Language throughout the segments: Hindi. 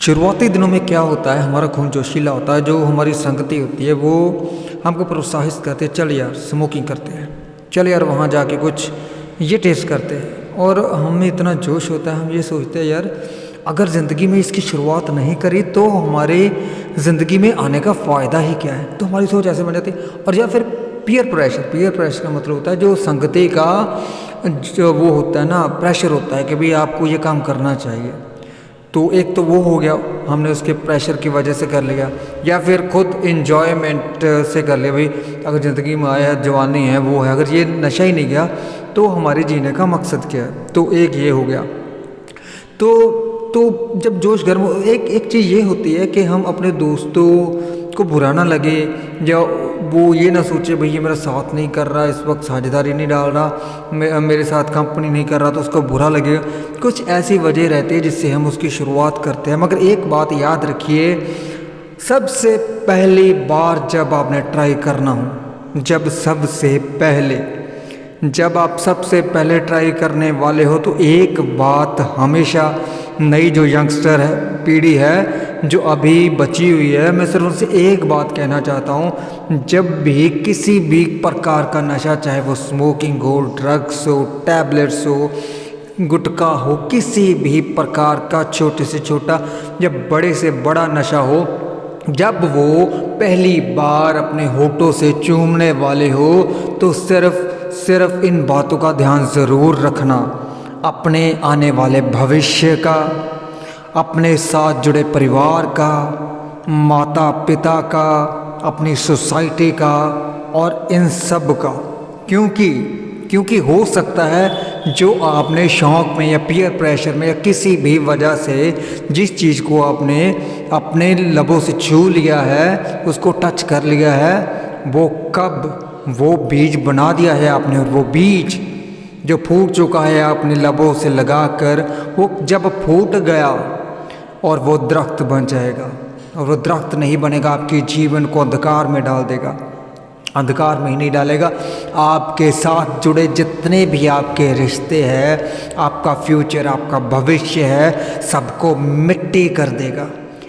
शुरुआती दिनों में क्या होता है, हमारा खून जोशीला होता है। जो हमारी संगति होती है वो हमको प्रोत्साहित करते हैं, चल यार स्मोकिंग करते हैं, चल यार वहाँ जाके कुछ ये टेस्ट करते हैं। और हमें इतना जोश होता है, हम ये सोचते हैं यार अगर ज़िंदगी में इसकी शुरुआत नहीं करी तो हमारे ज़िंदगी में आने का फ़ायदा ही क्या है। तो हमारी सोच ऐसे बन जाती है। और या फिर पीयर प्रेशर का मतलब होता है जो संगति का जो वो होता है ना, प्रेशर होता है कि भाई आपको ये काम करना चाहिए। तो एक तो वो हो गया, हमने उसके प्रेशर की वजह से कर लिया, या फिर खुद इन्जॉयमेंट से कर लिया। भाई अगर ज़िंदगी में आया जवानी है वो है, अगर ये नशा ही नहीं गया तो हमारे जीने का मकसद क्या है। तो एक ये हो गया। तो जब जोश गर्म हो, एक चीज़ ये होती है कि हम अपने दोस्तों को बुरा ना लगे, या वो ये ना सोचे भाई ये मेरा साथ नहीं कर रहा, इस वक्त साझेदारी नहीं डाल रहा, मेरे साथ कंपनी नहीं कर रहा, तो उसको बुरा लगेगा। कुछ ऐसी वजह रहती है जिससे हम उसकी शुरुआत करते हैं। मगर एक बात याद रखिए, सबसे पहली बार जब आपने ट्राई करना हो, जब आप सबसे पहले ट्राई करने वाले हो, तो एक बात हमेशा नई जो यंगस्टर है, पीढ़ी है जो अभी बची हुई है, मैं सिर्फ उनसे एक बात कहना चाहता हूँ। जब भी किसी भी प्रकार का नशा, चाहे वो स्मोकिंग हो, ड्रग्स हो, टैबलेट्स हो, गुटखा हो, किसी भी प्रकार का छोटे से छोटा या बड़े से बड़ा नशा हो, जब वो पहली बार अपने होठों से चूमने वाले हो, तो सिर्फ इन बातों का ध्यान ज़रूर रखना, अपने आने वाले भविष्य का, अपने साथ जुड़े परिवार का, माता पिता का, अपनी सोसाइटी का और इन सब का। क्योंकि हो सकता है जो आपने शौक़ में या पीयर प्रेशर में या किसी भी वजह से जिस चीज़ को आपने अपने लबों से छू लिया है, उसको टच कर लिया है, वो बीज बना दिया है आपने, और वो बीज जो फूट चुका है आपने लबों से लगाकर, वो जब फूट गया और वो दरख्त बन जाएगा, और वो दरख्त नहीं बनेगा, आपके जीवन को अंधकार में डाल देगा। अंधकार में ही नहीं डालेगा, आपके साथ जुड़े जितने भी आपके रिश्ते हैं, आपका फ्यूचर, आपका भविष्य है, सबको मिट्टी कर देगा।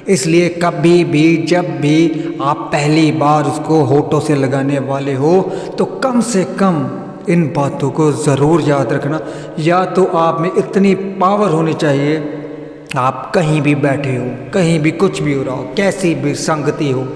इसलिए कभी भी जब भी आप पहली बार उसको होठों से लगाने वाले हो, तो कम से कम इन बातों को ज़रूर याद रखना। या तो आप में इतनी पावर होनी चाहिए, आप कहीं भी बैठे हो, कहीं भी कुछ भी हो रहा हो, कैसी भी संगति हो,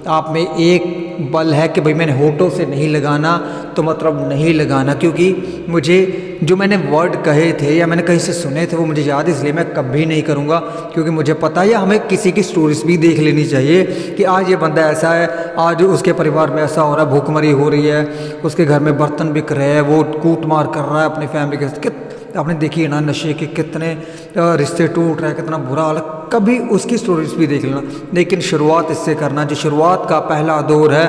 आप में एक बल है कि भाई मैंने होठों से नहीं लगाना, तो मतलब नहीं लगाना। क्योंकि मुझे जो मैंने वर्ड कहे थे या मैंने कहीं से सुने थे वो मुझे याद है, इसलिए मैं कभी नहीं करूँगा। क्योंकि मुझे पता है, या हमें किसी की स्टोरीज भी देख लेनी चाहिए कि आज ये बंदा ऐसा है, आज उसके परिवार में ऐसा हो रहा है, भूखमरी हो रही है, उसके घर में बर्तन बिक रहे हैं, वो कूट मार कर रहा है अपनी फैमिली के। आपने देखी ना नशे के कितने रिश्ते टूट रहे हैं, कितना बुरा हाल है, कभी उसकी स्टोरीज भी देख लेना। लेकिन शुरुआत इससे करना, जो शुरुआत का पहला दौर है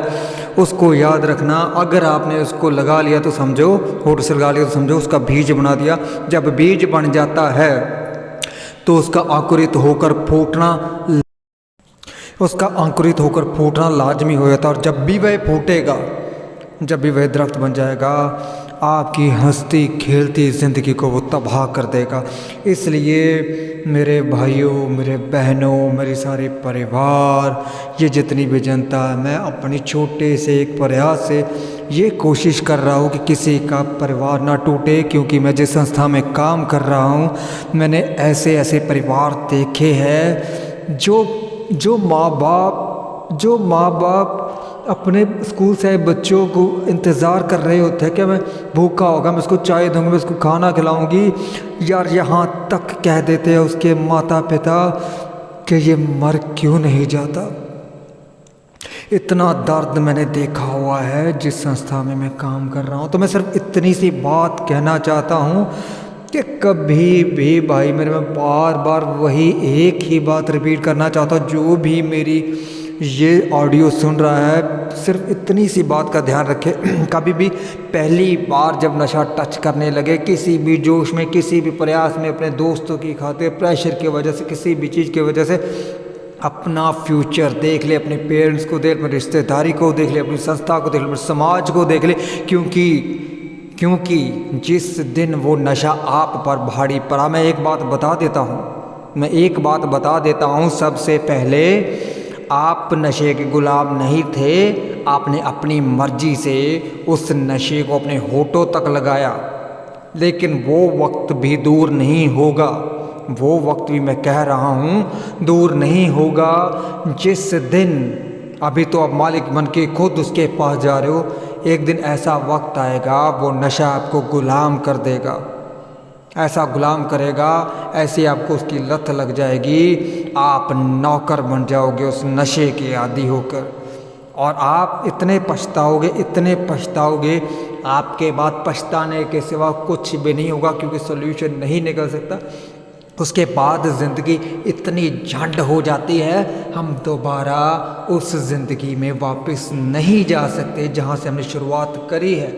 उसको याद रखना। अगर आपने उसको लगा लिया तो समझो, होठ से लगा लिया तो समझो उसका बीज बना दिया। जब बीज बन जाता है तो उसका अंकुरित होकर फूटना लाजमी हो जाता है। और जब भी वह दरख्त बन जाएगा, आपकी हंसती खेलती ज़िंदगी को वो तबाह कर देगा। इसलिए मेरे भाइयों, मेरे बहनों, मेरे सारे परिवार, ये जितनी भी जनता है, मैं अपनी छोटे से एक प्रयास से ये कोशिश कर रहा हूँ कि किसी का परिवार ना टूटे। क्योंकि मैं जिस संस्था में काम कर रहा हूँ, मैंने ऐसे परिवार देखे हैं जो माँ बाप अपने स्कूल से आए बच्चों को इंतज़ार कर रहे होते हैं कि मैं भूखा होगा, मैं उसको चाय दूंगी, मैं उसको खाना खिलाऊंगी। यार यहाँ तक कह देते हैं उसके माता पिता कि ये मर क्यों नहीं जाता। इतना दर्द मैंने देखा हुआ है जिस संस्था में मैं काम कर रहा हूँ। तो मैं सिर्फ इतनी सी बात कहना चाहता हूँ कि कभी भी भाई, मैं बार बार वही एक ही बात रिपीट करना चाहता हूँ। जो भी मेरी ये ऑडियो सुन रहा है, सिर्फ इतनी सी बात का ध्यान रखे, कभी भी पहली बार जब नशा टच करने लगे, किसी भी जोश में, किसी भी प्रयास में, अपने दोस्तों की खातिर, प्रेशर की वजह से, किसी भी चीज़ की वजह से, अपना फ्यूचर देख ले, अपने पेरेंट्स को देख ले, अपनी रिश्तेदारी को देख ले, अपनी संस्था को देख ले, अपने समाज को देख ले। क्योंकि जिस दिन वो नशा आप पर भारी पड़ा, मैं एक बात बता देता हूँ, मैं एक बात बता देता हूँ सबसे पहले, आप नशे के गुलाम नहीं थे, आपने अपनी मर्जी से उस नशे को अपने होठों तक लगाया। लेकिन वो वक्त भी दूर नहीं होगा, वो वक्त भी मैं कह रहा हूँ दूर नहीं होगा, जिस दिन, अभी तो आप मालिक बन के खुद उसके पास जा रहे हो, एक दिन ऐसा वक्त आएगा वो नशा आपको गुलाम कर देगा, ऐसा गुलाम करेगा, ऐसे आपको उसकी लत लग जाएगी, आप नौकर बन जाओगे उस नशे के आदी होकर, और आप इतने पछताओगे, इतने पछताओगे, आपके बाद पछताने के सिवा कुछ भी नहीं होगा, क्योंकि सोल्यूशन नहीं निकल सकता। उसके बाद ज़िंदगी इतनी झंड हो जाती है, हम दोबारा उस ज़िंदगी में वापस नहीं जा सकते जहाँ से हमने शुरुआत करी है।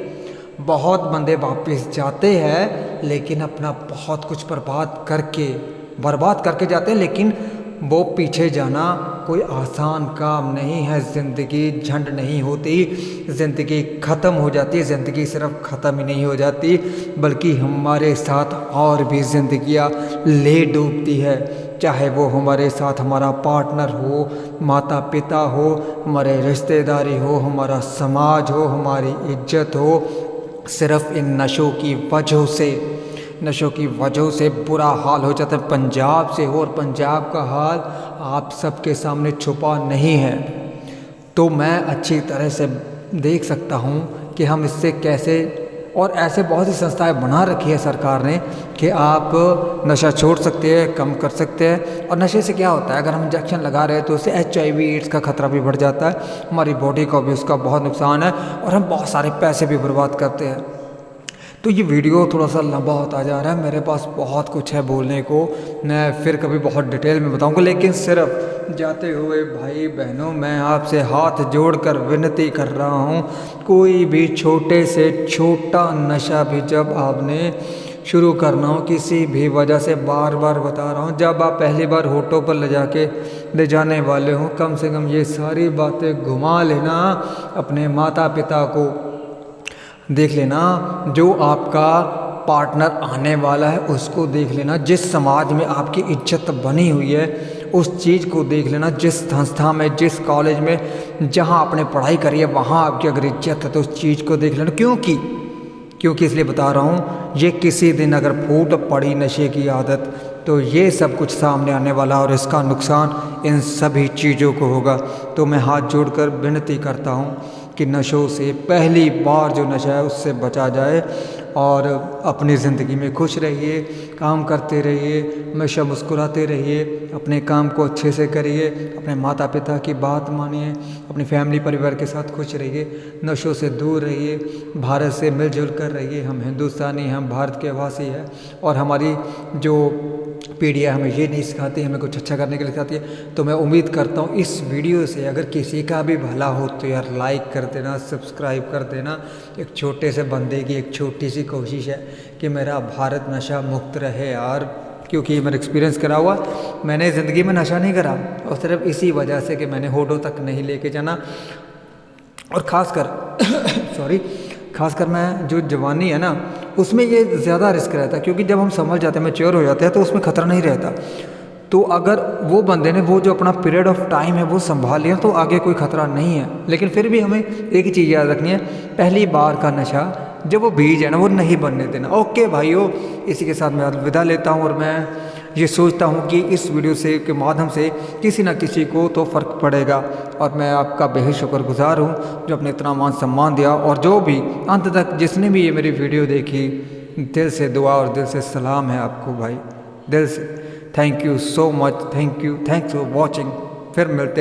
बहुत बंदे वापस जाते हैं, लेकिन अपना बहुत कुछ बर्बाद करके जाते हैं, लेकिन वो पीछे जाना कोई आसान काम नहीं है। ज़िंदगी झंड नहीं होती, ज़िंदगी ख़त्म हो जाती है। ज़िंदगी सिर्फ ख़त्म ही नहीं हो जाती, बल्कि हमारे साथ और भी ज़िंदगियाँ ले डूबती है, चाहे वो हमारे साथ हमारा पार्टनर हो, माता पिता हो, हमारे रिश्तेदारी हो, हमारा समाज हो, हमारी इज्जत हो। सिर्फ इन नशों की वजह से बुरा हाल हो जाता है। पंजाब से हो, और पंजाब का हाल आप सबके सामने छुपा नहीं है, तो मैं अच्छी तरह से देख सकता हूँ कि हम इससे कैसे, और ऐसे बहुत सी संस्थाएं बना रखी है सरकार ने कि आप नशा छोड़ सकते हैं, कम कर सकते हैं। और नशे से क्या होता है, अगर हम इंजेक्शन लगा रहे हैं तो उससे HIV एड्स का खतरा भी बढ़ जाता है, हमारी बॉडी को भी उसका बहुत नुकसान है, और हम बहुत सारे पैसे भी बर्बाद करते हैं। तो ये वीडियो थोड़ा सा लंबा होता जा रहा है, मेरे पास बहुत कुछ है बोलने को, मैं फिर कभी बहुत डिटेल में बताऊंगा। लेकिन सिर्फ जाते हुए भाई बहनों, मैं आपसे हाथ जोड़कर विनती कर रहा हूँ, कोई भी छोटे से छोटा नशा भी जब आपने शुरू करना हो किसी भी वजह से, बार बार बता रहा हूँ, जब आप पहली बार होठों पर ले जाने वाले हो, कम से कम ये सारी बातें घुमा लेना, अपने माता पिता को देख लेना, जो आपका पार्टनर आने वाला है उसको देख लेना, जिस समाज में आपकी इज्जत बनी हुई है उस चीज़ को देख लेना, जिस संस्था में, जिस कॉलेज में जहां आपने पढ़ाई करी है वहां आपकी अगर इज्जत है तो उस चीज़ को देख लेना। क्योंकि इसलिए बता रहा हूँ, ये किसी दिन अगर फूट पड़ी नशे की आदत तो ये सब कुछ सामने आने वाला, और इसका नुकसान इन सभी चीज़ों को होगा। तो मैं हाथ जोड़कर विनती करता हूँ कि नशों से, पहली बार जो नशा है उससे बचा जाए, और अपनी ज़िंदगी में खुश रहिए, काम करते रहिए, हमेशा मुस्कुराते रहिए, अपने काम को अच्छे से करिए, अपने माता पिता की बात मानिए, अपनी फैमिली परिवार के साथ खुश रहिए, नशों से दूर रहिए, भारत से मिलजुल कर रहिए। हम हिंदुस्तानी, हम भारत के वासी हैं, और हमारी जो पीढ़ी है हमें ये नहीं सिखाती, हमें कुछ अच्छा करने के लिए सिखाती है। तो मैं उम्मीद करता हूँ इस वीडियो से अगर किसी का भी भला हो तो यार लाइक कर देना, सब्सक्राइब कर देना। एक छोटे से बंदे की एक छोटी सी कोशिश है कि मेरा भारत नशा मुक्त रहे यार, क्योंकि मेरा एक्सपीरियंस करा हुआ, मैंने ज़िंदगी में नशा नहीं करा, और सिर्फ इसी वजह से कि मैंने होठों तक नहीं लेके जाना। और ख़ासकर खासकर मैं जो जवानी है ना, उसमें ये ज़्यादा रिस्क रहता है, क्योंकि जब हम समझ जाते हैं, मैच्योर हो जाते हैं, तो उसमें ख़तरा नहीं रहता। तो अगर वो बंदे ने वो जो अपना पीरियड ऑफ टाइम है वो संभाल लिया तो आगे कोई ख़तरा नहीं है। लेकिन फिर भी हमें एक ही चीज़ याद रखनी है, पहली बार का नशा जब वो बीज है ना वो नहीं बनने देना। ओके भाइयों, इसी के साथ मैं अलविदा लेता हूँ, और मैं ये सोचता हूँ कि इस वीडियो से के माध्यम से किसी न किसी को तो फ़र्क पड़ेगा, और मैं आपका बेहद शुक्रगुजार हूँ जो अपने इतना मान सम्मान दिया, और जो भी अंत तक जिसने भी ये मेरी वीडियो देखी, दिल से दुआ और दिल से सलाम है आपको भाई, दिल से thank you so much, thanks for watching. फिर मिलते